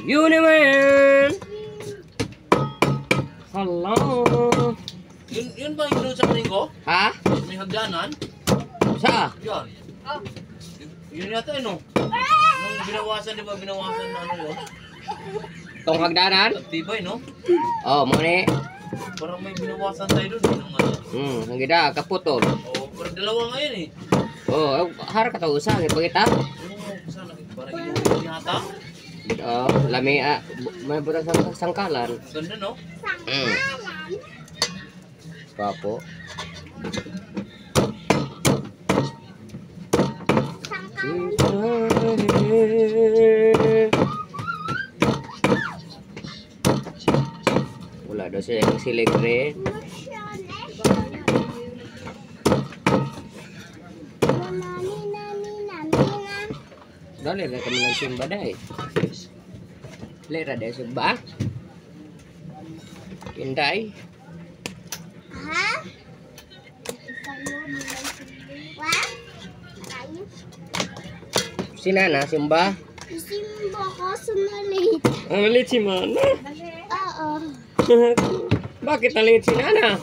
Yun naman. Hello. Yun ba yung sa kanin ko? Ha? May hagdanan? Sa? Yan. Yun yata yun, no? Nung binawasan, di ba? Binawasan na ano yun? Tong hagdanan? Tibay, no? Oh, mo ni. Parang may binawasan tayo dun. Yung ano. Ang gida kaputol. Oo, parang dalawa ngayon eh. Oh, harap ka to usang ipakita. Oo, sana. Parang inuwi yata. Oh, lami may burang sangkalan. Ganda, no? Papo. Wala daw siya yung siligre. Dali na kami ng simba dahil. Lera dahil simba. Pinday. Ha? Sinana, simba. Simba ko sumalit. Ang malit si Mana. Oo. Bakit nalit si Nana?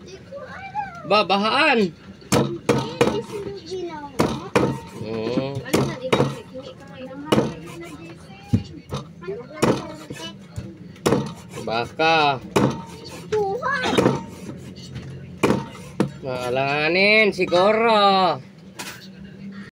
Di ko alam. Babahaan. Hindi sila ginawa. Baka. Tuhan. Maalanganin siguro.